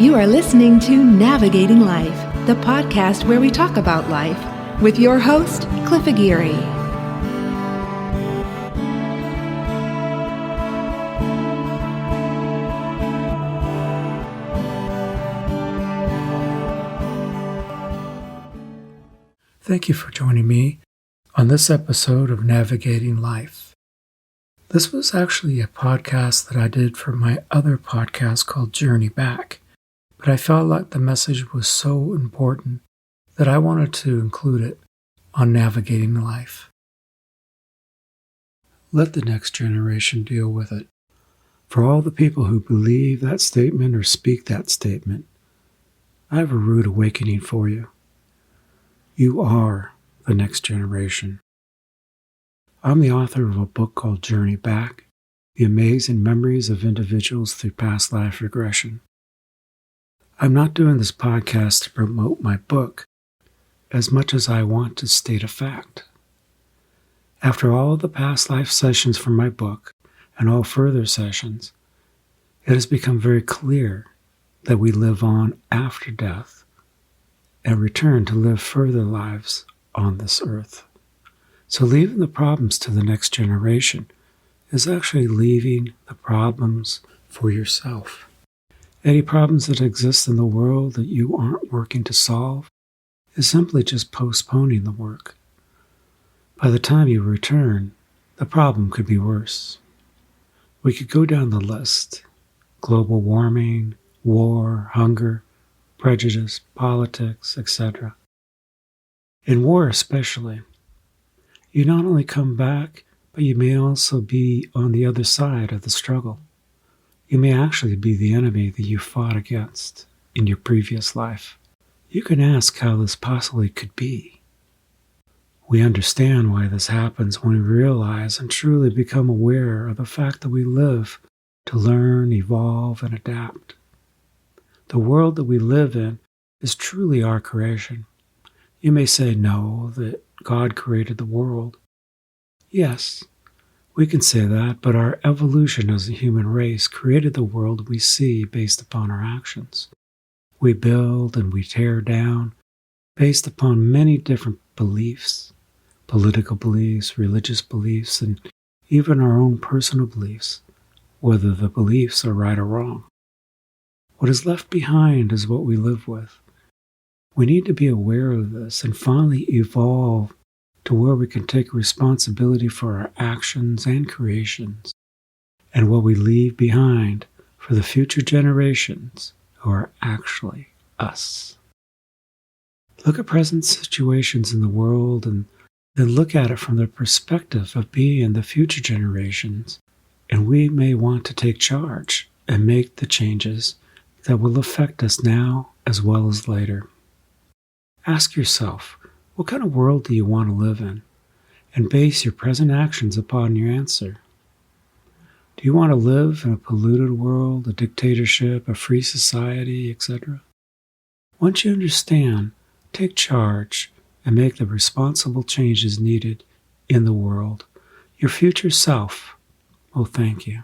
You are listening to Navigating Life, the podcast where we talk about life, with your host, Cliff Aguirre. Thank you for joining me on this episode of Navigating Life. This was actually a podcast that I did for my other podcast called Journey Back, but I felt like the message was so important that I wanted to include it on Navigating Life. Let the next generation deal with it. For all the people who believe that statement or speak that statement, I have a rude awakening for you. You are the next generation. I'm the author of a book called Journey Back, The Amazing Memories of Individuals Through Past Life Regression. I'm not doing this podcast to promote my book as much as I want to state a fact. After all the past life sessions from my book and all further sessions, it has become very clear that we live on after death and return to live further lives on this earth. So leaving the problems to the next generation is actually leaving the problems for yourself. Any problems that exist in the world that you aren't working to solve is simply just postponing the work. By the time you return, the problem could be worse. We could go down the list: global warming, war, hunger, prejudice, politics, etc. In war especially, you not only come back, but you may also be on the other side of the struggle. You may actually be the enemy that you fought against in your previous life. You can ask how this possibly could be. We understand why this happens when we realize and truly become aware of the fact that we live to learn, evolve, and adapt. The world that we live in is truly our creation. You may say no, that God created the world. Yes, we can say that, but our evolution as a human race created the world we see based upon our actions. We build and we tear down based upon many different beliefs, political beliefs, religious beliefs, and even our own personal beliefs, whether the beliefs are right or wrong. What is left behind is what we live with. We need to be aware of this and finally evolve to where we can take responsibility for our actions and creations and what we leave behind for the future generations who are actually us. Look at present situations in the world and then look at it from the perspective of being in the future generations, and we may want to take charge and make the changes that will affect us now as well as later. Ask yourself, what kind of world do you want to live in? And base your present actions upon your answer. Do you want to live in a polluted world, a dictatorship, a free society, etc.? Once you understand, take charge and make the responsible changes needed in the world. Your future self will thank you.